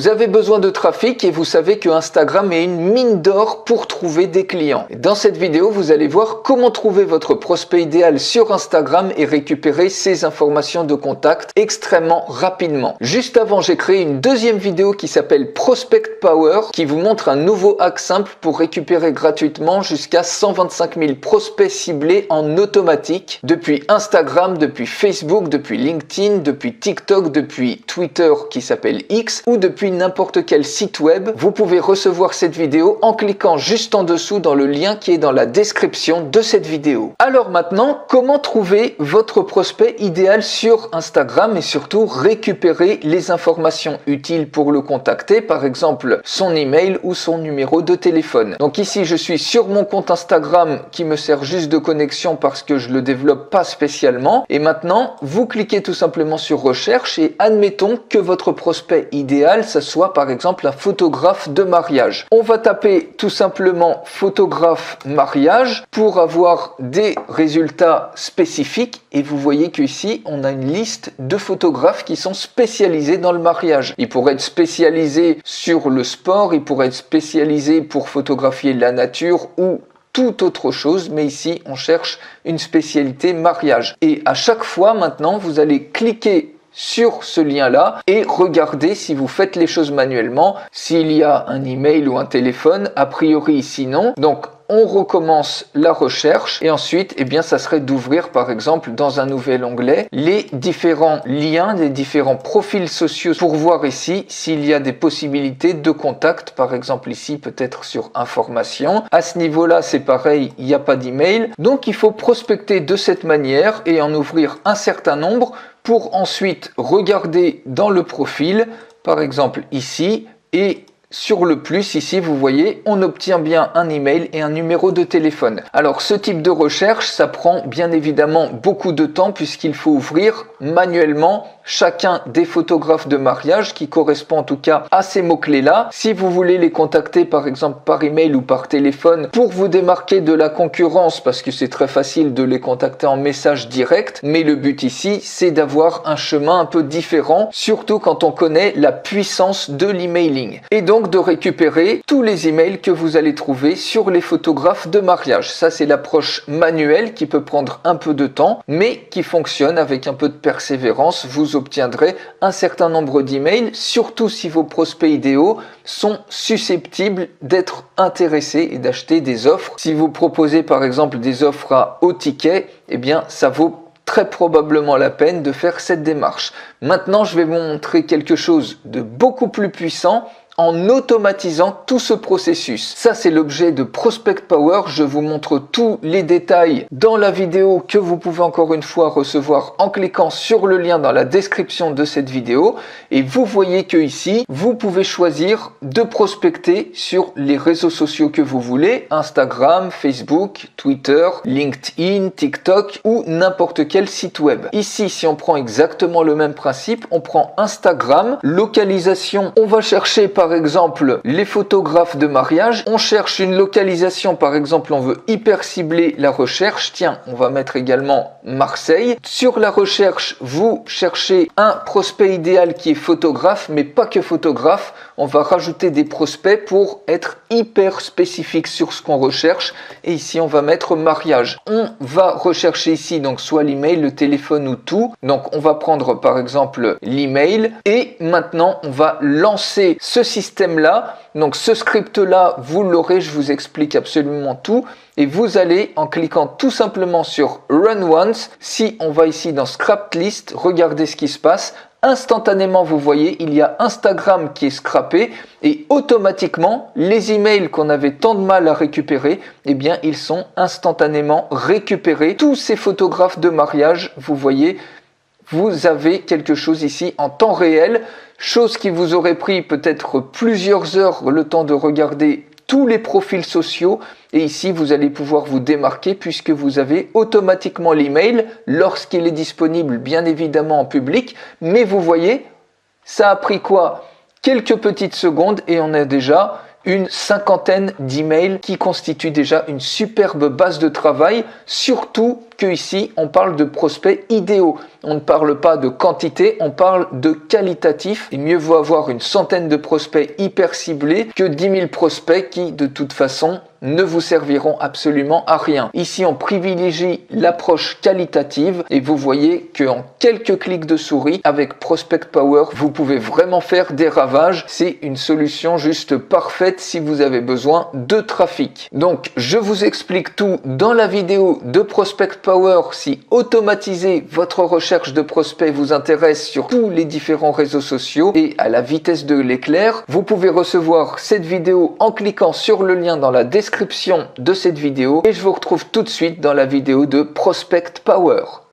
Vous avez besoin de trafic et vous savez que Instagram est une mine d'or pour trouver des clients. Et dans cette vidéo, vous allez voir comment trouver votre prospect idéal sur Instagram et récupérer ses informations de contact extrêmement rapidement. Juste avant, j'ai créé une deuxième vidéo qui s'appelle Prospect Power qui vous montre un nouveau hack simple pour récupérer gratuitement jusqu'à 125 000 prospects ciblés en automatique depuis Instagram, depuis Facebook, depuis LinkedIn, depuis TikTok, depuis Twitter qui s'appelle X ou depuis n'importe quel site web. Vous pouvez recevoir cette vidéo en cliquant juste en dessous dans le lien qui est dans la description de cette vidéo. Alors maintenant, comment trouver votre prospect idéal sur Instagram et surtout récupérer les informations utiles pour le contacter, par exemple son email ou son numéro de téléphone. Donc ici, je suis sur mon compte Instagram qui me sert juste de connexion parce que je le développe pas spécialement. Et maintenant, vous cliquez tout simplement sur recherche et admettons que votre prospect idéal, ça soit par exemple un photographe de mariage. On va taper tout simplement photographe mariage pour avoir des résultats spécifiques et vous voyez qu'ici, on a une liste de photographes qui sont spécialisés dans le mariage. Ils pourraient être spécialisés sur le sport, ils pourraient être spécialisés pour photographier la nature ou tout autre chose, mais ici on cherche une spécialité mariage. Et à chaque fois maintenant, vous allez cliquer sur ce lien-là et regardez si vous faites les choses manuellement, s'il y a un email ou un téléphone, a priori ici non. Donc on recommence la recherche et ensuite, eh bien, ça serait d'ouvrir par exemple dans un nouvel onglet les différents liens, les différents profils sociaux pour voir ici s'il y a des possibilités de contact. Par exemple ici, peut-être sur information. À ce niveau-là, c'est pareil, il n'y a pas d'email. Donc il faut prospecter de cette manière et en ouvrir un certain nombre pour ensuite regarder dans le profil, par exemple ici, et sur le plus, ici, vous voyez, on obtient bien un email et un numéro de téléphone. Alors, ce type de recherche, ça prend bien évidemment beaucoup de temps puisqu'il faut ouvrir manuellement chacun des photographes de mariage qui correspond en tout cas à ces mots-clés-là. Si vous voulez les contacter par exemple par email ou par téléphone pour vous démarquer de la concurrence, parce que c'est très facile de les contacter en message direct, mais le but ici, c'est d'avoir un chemin un peu différent, surtout quand on connaît la puissance de l'emailing. Et donc de récupérer tous les emails que vous allez trouver sur les photographes de mariage. Ça, c'est l'approche manuelle qui peut prendre un peu de temps, mais qui fonctionne avec un peu de persévérance. Vous obtiendrez un certain nombre d'emails, surtout si vos prospects idéaux sont susceptibles d'être intéressés et d'acheter des offres. Si vous proposez par exemple des offres à haut ticket, eh bien ça vaut très probablement la peine de faire cette démarche. Maintenant, je vais vous montrer quelque chose de beaucoup plus puissant en automatisant tout ce processus. Ça, c'est l'objet de Prospect Power. Je vous montre tous les détails dans la vidéo que vous pouvez encore une fois recevoir en cliquant sur le lien dans la description de cette vidéo. Et vous voyez que ici, vous pouvez choisir de prospecter sur les réseaux sociaux que vous voulez, Instagram, Facebook, Twitter, LinkedIn, TikTok ou n'importe quel site web. Ici, si on prend exactement le même principe, on prend Instagram, localisation, on va chercher par exemple les photographes de mariage, on cherche une localisation, par exemple on veut hyper cibler la recherche, tiens on va mettre également Marseille. Sur la recherche, vous cherchez un prospect idéal qui est photographe, mais pas que photographe, on va rajouter des prospects pour être hyper spécifique sur ce qu'on recherche et ici on va mettre mariage. On va rechercher ici donc soit l'email, le téléphone ou tout, donc on va prendre par exemple l'email et maintenant on va lancer ce système-là. Donc ce script-là, vous l'aurez, je vous explique absolument tout. Et vous allez, en cliquant tout simplement sur Run Once, si on va ici dans Scrapped List, regardez ce qui se passe. Instantanément, vous voyez, il y a Instagram qui est scrappé et automatiquement, les emails qu'on avait tant de mal à récupérer, eh bien, ils sont instantanément récupérés. Tous ces photographes de mariage, vous voyez, vous avez quelque chose ici en temps réel, chose qui vous aurait pris peut-être plusieurs heures le temps de regarder tous les profils sociaux et ici vous allez pouvoir vous démarquer puisque vous avez automatiquement l'email lorsqu'il est disponible bien évidemment en public, mais vous voyez, ça a pris quoi? Quelques petites secondes et on a déjà une cinquantaine d'emails qui constituent déjà une superbe base de travail, surtout que ici, on parle de prospects idéaux. On ne parle pas de quantité, on parle de qualitatif. Et mieux vaut avoir une centaine de prospects hyper ciblés que 10 000 prospects qui, de toute façon, ne vous serviront absolument à rien. Ici, on privilégie l'approche qualitative et vous voyez qu'en quelques clics de souris, avec Prospect Power, vous pouvez vraiment faire des ravages. C'est une solution juste parfaite si vous avez besoin de trafic. Donc, je vous explique tout dans la vidéo de Prospect Power. Si automatiser votre recherche de prospects vous intéresse sur tous les différents réseaux sociaux et à la vitesse de l'éclair, vous pouvez recevoir cette vidéo en cliquant sur le lien dans la description de cette vidéo et je vous retrouve tout de suite dans la vidéo de Prospect Power.